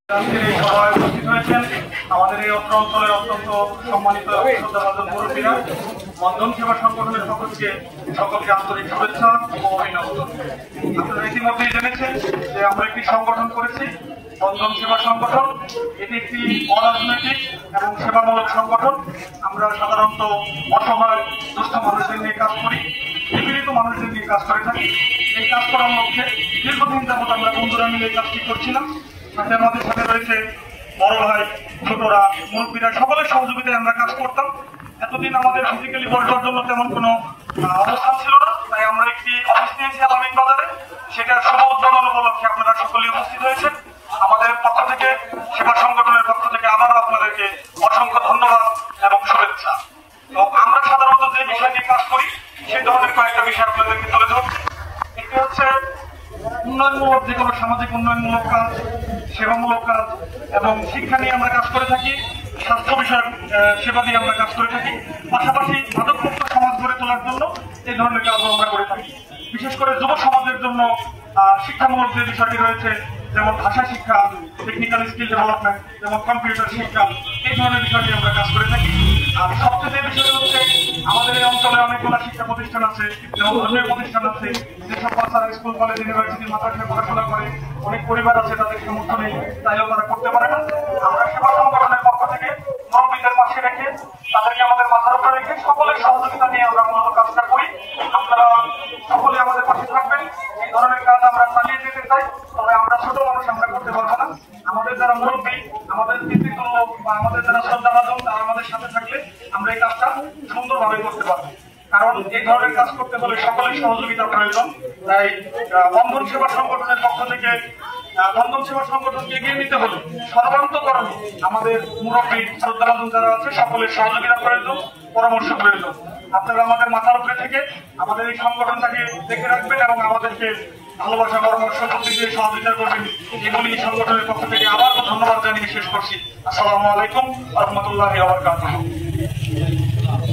আজকের এই সভায় উপস্থিত হয়েছেন আমাদের এই অত্র অঞ্চলের অত্যন্ত সম্মানিত শ্রদ্ধাভাজন মুরব্বীরা। বন্ধন সেবা সংগঠনের পক্ষ থেকে সকলকে আন্তরিক শুভেচ্ছা ও অভিনন্দন। আপনারা ইতিমধ্যেই জেনেছেন যে আমরা একটি সংগঠন করেছি, বন্ধন সেবা সংগঠন। এটি একটি অরাজনৈতিক এবং সেবামূলক সংগঠন। আমরা সাধারণত অসহায় দুস্থ মানুষদের নিয়ে কাজ করি, নিপীড়িত মানুষদের নিয়ে কাজ করে থাকি। এই কাজ করার লক্ষ্যে দীর্ঘদিন যাবত আমরা বন্ধুরা মিলে এই কাজটি করছিলাম। সাথে আমাদের সাথে রয়েছে বড় ভাই, ছোটরা, মুরব্বীরা, সকলের সহযোগিতায় আমরা কাজ করতাম। এতদিন আমাদের ফিজিক্যালি বসার জন্য তেমন কোনো অবস্থান ছিল না, তাই আমরা একটি অফিস নিয়েছি আলামিন বাজারে। সেটার শুভ উদ্বোধন উপলক্ষে আপনারা সকলেই উপস্থিত হয়েছেন। আমাদের পক্ষ থেকে, সেবা সংগঠনের পক্ষ থেকে আবারও আপনাদেরকে অসংখ্য ধন্যবাদ এবং শুভেচ্ছা। তো আমরা সাধারণত যে বিষয় নিয়ে কাজ করি সেই ধরনের কয়েকটা বিষয় আপনাদেরকে তুলে ধরছি। একটি হচ্ছে উন্নয়নমূলক, যে কোনো সামাজিক উন্নয়নমূলক কাজ, সেবামূলক কাজ এবং শিক্ষা নিয়ে আমরা কাজ করে থাকি। স্বাস্থ্য বিষয়ক সেবা দিয়ে আমরা কাজ করে থাকি। পাশাপাশি মাদকমুক্ত সমাজ গড়ে তোলার জন্য এই ধরনের কাজও আমরা করে থাকি। বিশেষ করে যুব সমাজের জন্য শিক্ষামূলক যে বিষয়টি রয়েছে, যেমন ভাষা শিক্ষা, টেকনিক্যাল স্কিল ডেভেলপমেন্ট, যেমন কম্পিউটার শিক্ষা, এই ধরনের বিষয় নিয়ে আমরা কাজ করে থাকি। আর সবচেয়ে যে বিষয় হচ্ছে, আমাদের এই অঞ্চলে অনেকগুলো শিক্ষা প্রতিষ্ঠান আছে, যেমন ধর্মীয় প্রতিষ্ঠান আছে, যেসব বাচ্চারা স্কুল, কলেজ, ইউনিভার্সিটি, মাদ্রাসায় পড়াশোনা করে, অনেক পরিবার আছে তাদের সামর্থ্য নেই, তাইও তারা করতে পারে না। আমরা সেবা সংগঠনের পক্ষ থেকে মুরব্বীদের পাশে রেখে, তাদেরকে আমাদের মাথার উপরে রেখে সকলের সহযোগিতা নিয়ে আমরা মূলত কাজটা করি। আপনারা সকলে আমাদের পাশে থাকবেন। এই ধরনের কাজ আমরা চালিয়ে যেতে চাই। তবে আমরা ছোট মানুষ, আমরা করতে পারবো না। আমাদের যারা মুরব্বী, আমাদের পিতৃতুল্য বা আমাদের যারা শ্রদ্ধাভাজন, তারা আমাদের সাথে থাকলে আমরা এই কাজটা সুন্দরভাবে করতে পারবো। কারণ এই ধরনের কাজ করতে হলে সকলের সহযোগিতা প্রয়োজন। তাই বন্ধন সেবা সংগঠনের পক্ষ থেকে বন্ধন সেবা সংগঠনকে এগিয়ে নিতে হলে সর্বান্তকরণে আমাদের মুরব্বী, শ্রদ্ধাভাজন যারা আছে, সকলের সহযোগিতা প্রয়োজন, পরামর্শ প্রয়োজন। আপনারা আমাদের মাথার উপরে থেকে আমাদের এই সংগঠনটাকে দেখে রাখবেন এবং আমাদেরকে ভালোবাসা, পরামর্শ, বুদ্ধি দিয়ে সহযোগিতা করবেন। এগুলি এই সংগঠনের পক্ষ থেকে আবার ধন্যবাদ জানিয়ে শেষ করছি। আসসালামু আলাইকুম ওয়া রাহমাতুল্লাহি ওয়া বারাকাতুহু।